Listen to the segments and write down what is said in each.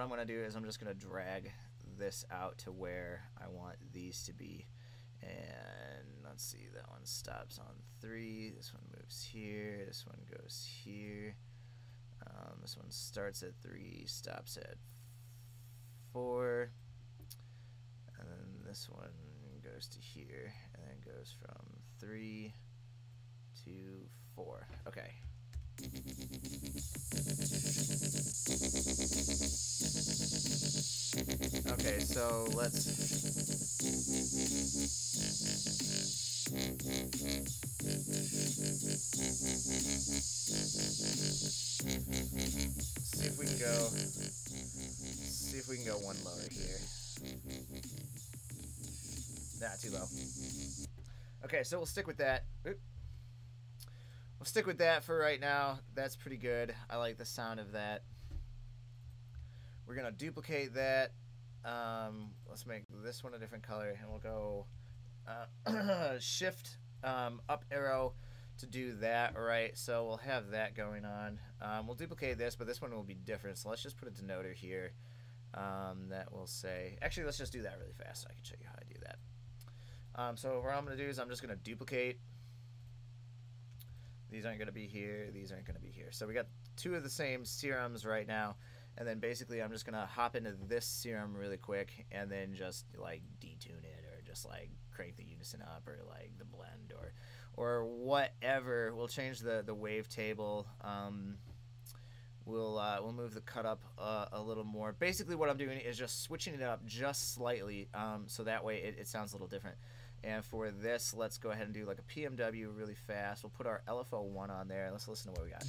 I'm going to do is I'm just going to drag this out to where I want these to be. And let's see, that one stops on 3. This one moves here. This one goes here. This one starts at 3, stops at 4. And then this one goes to here, and then goes from 3 to 4. Okay. Okay, so let's see if we can go one lower here. Nah, too low. Okay, so we'll stick with that. We'll stick with that for right now. That's pretty good. I like the sound of that. We're gonna duplicate that. Let's make this one a different color, and we'll go shift up arrow to do that. Right, so we'll have that going on. We'll duplicate this, but this one will be different. So let's just put a denoter here. That will say. Actually, let's just do that really fast. So I can show you how I do that. So what I'm going to do is I'm just going to duplicate. These aren't going to be here. These aren't going to be here. So we got 2 of the same serums right now. And then basically I'm just going to hop into this serum really quick and then just like detune it, or just like crank the unison up, or like the blend, or whatever. We'll change the wave table. We'll move the cut up a little more. Basically what I'm doing is just switching it up just slightly, so that way it sounds a little different. And for this, let's go ahead and do like a PMW really fast. We'll put our LFO1 on there. Let's listen to what we got.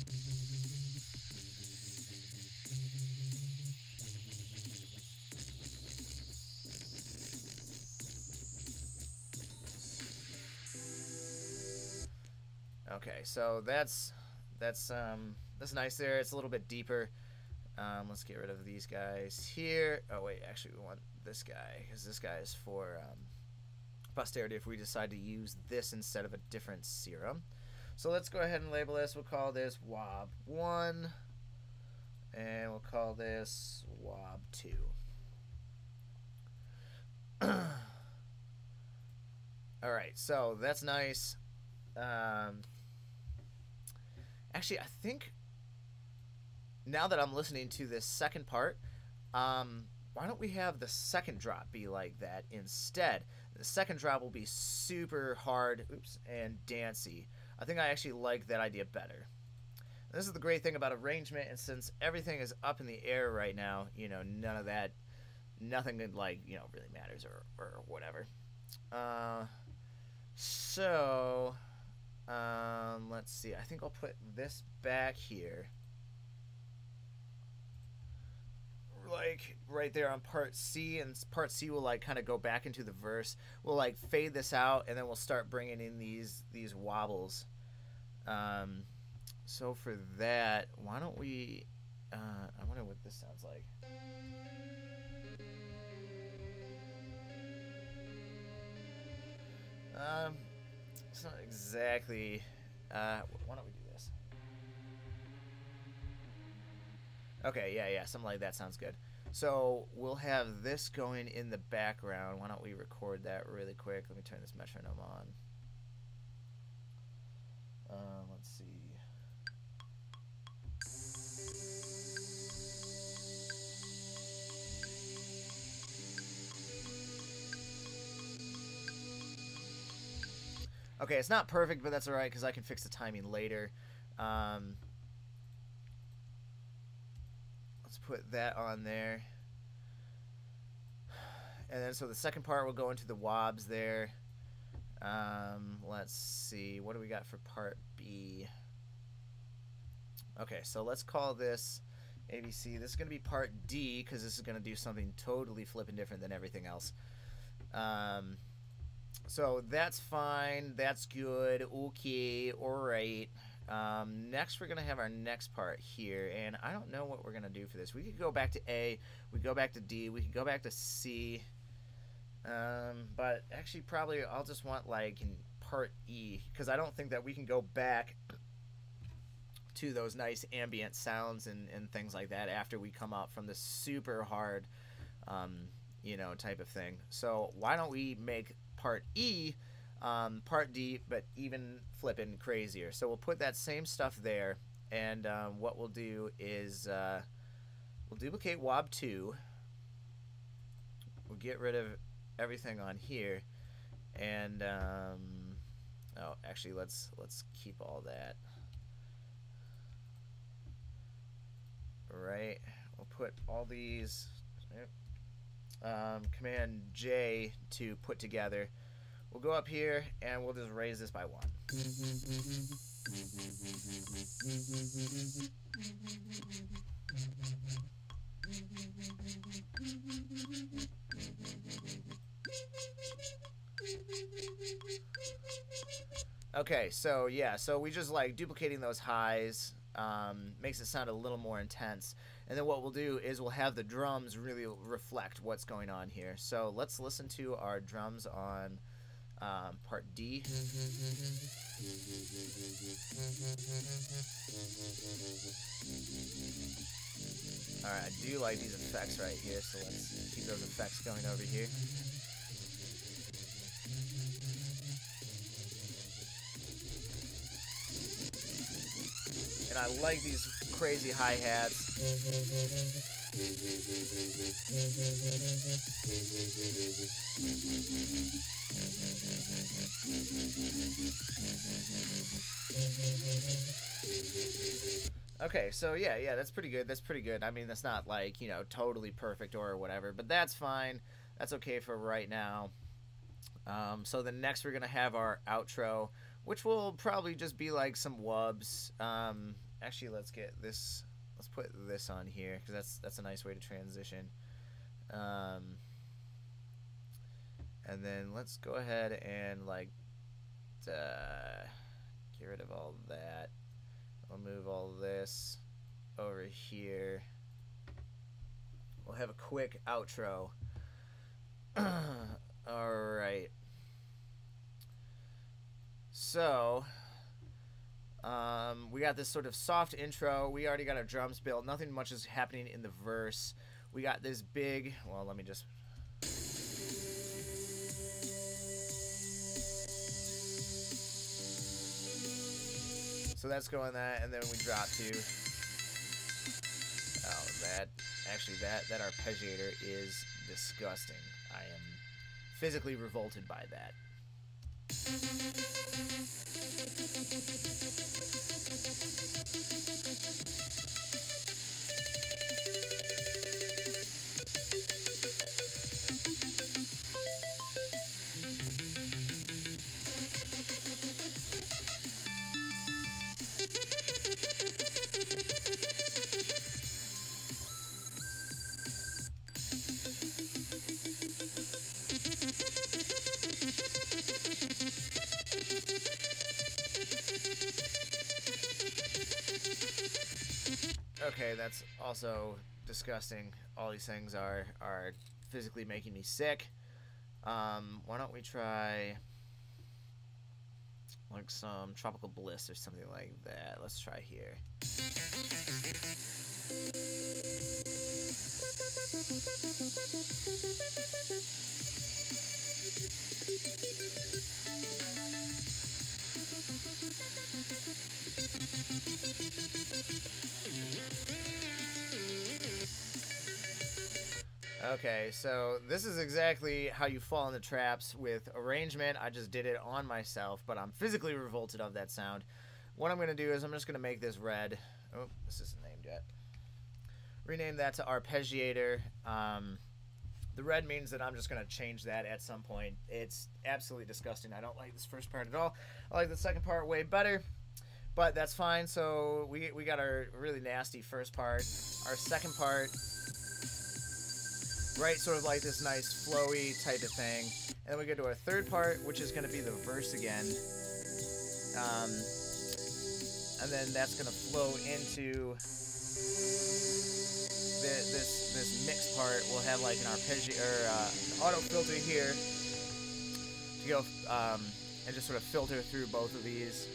Okay, so that's nice there. It's a little bit deeper. Let's get rid of these guys here. Oh wait, actually we want this guy, because this guy is for posterity if we decide to use this instead of a different serum. So let's go ahead and label this. We'll call this WOB1, and we'll call this WOB2. All right, so that's nice. Actually, I think now that I'm listening to this second part, why don't we have the second drop be like that instead? The second drop will be super hard, and dancey. I think I actually like that idea better. And this is the great thing about arrangement, and since everything is up in the air right now, you know, none of that, nothing like, you know, really matters or whatever. So let's see. I think I'll put this back here, like right there on part C, and part C will like kind of go back into the verse. We'll like fade this out, and then we'll start bringing in these wobbles. So for that, why don't we? I wonder what this sounds like. It's not exactly. Why don't we do this? Okay, yeah, something like that sounds good. So we'll have this going in the background. Why don't we record that really quick? Let me turn this metronome on. Let's see. Okay, it's not perfect, but that's alright because I can fix the timing later. Let's put that on there. And then so the second part will go into the wobs there. Let's see. What do we got for part B? Okay, so let's call this ABC. This is going to be part D because this is going to do something totally flipping different than everything else. So that's fine. That's good. Okay. All right. Next, we're going to have our next part here, and I don't know what we're going to do for this. We could go back to A. We could go back to D. We could go back to C. But actually, probably I'll just want like in part E, because I don't think that we can go back to those nice ambient sounds and things like that after we come out from this super hard, you know, type of thing. So why don't we make part E, part D, but even flipping crazier. So we'll put that same stuff there, and what we'll do is we'll duplicate wob 2. We'll get rid of everything on here, and oh, actually, let's keep all that. Right, we'll put all these. Command J to put together. We'll go up here and we'll just raise this by 1. Okay, so yeah, so we just like duplicating those highs, makes it sound a little more intense. And then what we'll do is we'll have the drums really reflect what's going on here. So let's listen to our drums on part D. Alright, I do like these effects right here, so let's keep those effects going over here. And I like these crazy hi-hats. Okay, so yeah, that's pretty good. That's pretty good. I mean, that's not like, you know, totally perfect or whatever, but that's fine. That's okay for right now. So then next we're gonna have our outro, which will probably just be like some wubs. Actually, let's get this. Let's put this on here because that's a nice way to transition. And then let's go ahead and like get rid of all that. I'll move all this over here. We'll have a quick outro. All right. So we got this sort of soft intro. We already got our drums built. Nothing much is happening in the verse. We got this big, well, let me just. So that's going that, and then we drop to. Oh, that arpeggiator is disgusting. I am physically revolted by that. Okay, that's also disgusting. All these things are physically making me sick. Why don't we try like some Tropical Bliss or something like that? Let's try here. Okay, so this is exactly how you fall into traps with arrangement. I just did it on myself, but I'm physically revolted of that sound. What I'm going to do is I'm just going to make this red. Oh, this isn't named yet. Rename that to arpeggiator. The red means that I'm just going to change that at some point. It's absolutely disgusting. I don't like this first part at all. I like the second part way better, but that's fine. So we got our really nasty first part. Our second part, right, sort of like this nice flowy type of thing. And then we go to our third part, which is going to be the verse again. And then that's going to flow into this mix part. We'll have like an arpeggio or an auto filter here to go and just sort of filter through both of these.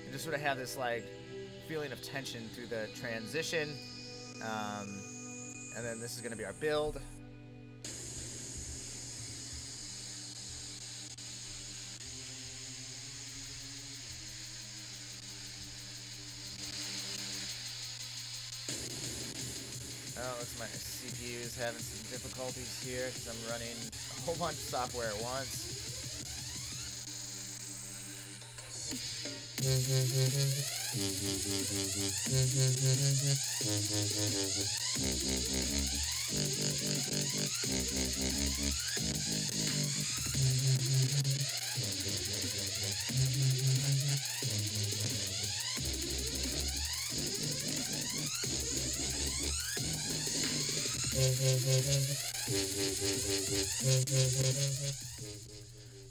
And just sort of have this like feeling of tension through the transition. And then this is going to be our build. Oh, looks like my CPU is having some difficulties here because I'm running a whole bunch of software at once.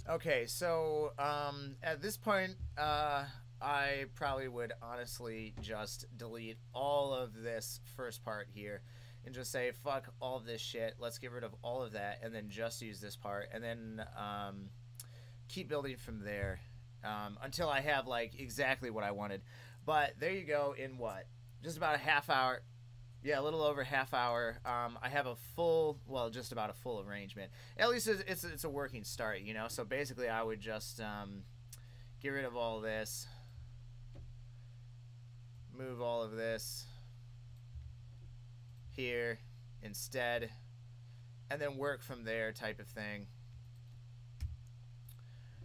Okay, so at this point, I probably would honestly just delete all of this first part here and just say, fuck all of this shit, let's get rid of all of that, and then just use this part, and then keep building from there until I have like exactly what I wanted. But there you go, in what? Just about a half hour. Yeah, a little over half hour. I have a full, well, just about a full arrangement. At least it's a working start, you know? So basically I would just get rid of all this. Move all of this here instead. And then work from there type of thing.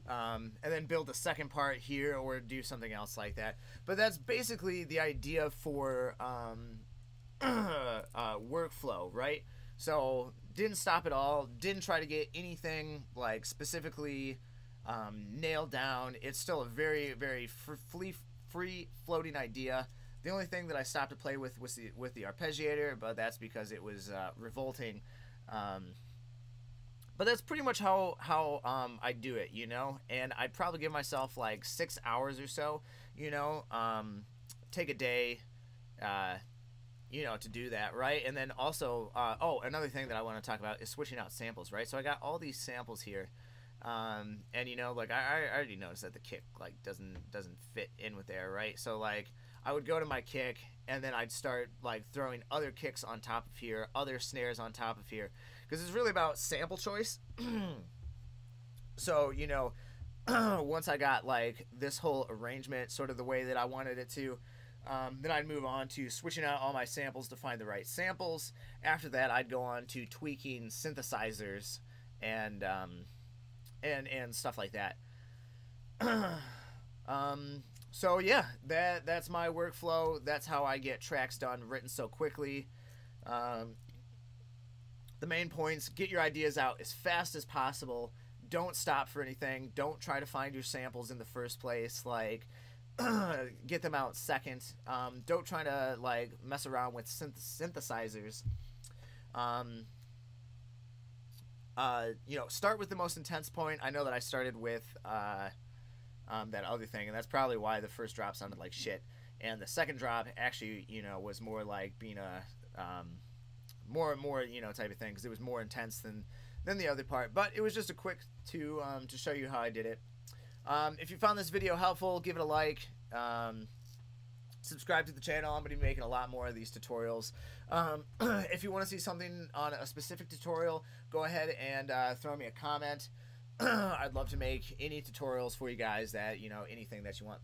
And then build the second part here or do something else like that. But that's basically the idea for... workflow, right? So didn't stop at all, didn't try to get anything like specifically nailed down. It's still a very, very free floating idea. The only thing that I stopped to play with was the arpeggiator, but that's because it was revolting. But that's pretty much how I do it, you know? And I'd probably give myself like 6 hours or so, you know, take a day, you know, to do that, right? And then also, oh, another thing that I want to talk about is switching out samples, right? So I got all these samples here, and you know, like I already noticed that the kick like doesn't fit in with there, right? So like I would go to my kick, and then I'd start like throwing other kicks on top of here, other snares on top of here, because it's really about sample choice. So you know, once I got like this whole arrangement sort of the way that I wanted it to. Then I'd move on to switching out all my samples to find the right samples. After that, I'd go on to tweaking synthesizers and stuff like that. So yeah, that's my workflow. That's how I get tracks done, written so quickly. The main points: get your ideas out as fast as possible. Don't stop for anything. Don't try to find your samples in the first place. Like. Get them out second. Don't try to like mess around with synthesizers. You know, start with the most intense point. I know that I started with that other thing, and that's probably why the first drop sounded like shit, and the second drop actually, you know, was more like being a more and more, you know, type of thing, because it was more intense than the other part. But it was just a quick to show you how I did it. If you found this video helpful, give it a like. Subscribe to the channel. I'm going to be making a lot more of these tutorials. If you want to see something on a specific tutorial, go ahead and throw me a comment. I'd love to make any tutorials for you guys that, you know, anything that you want.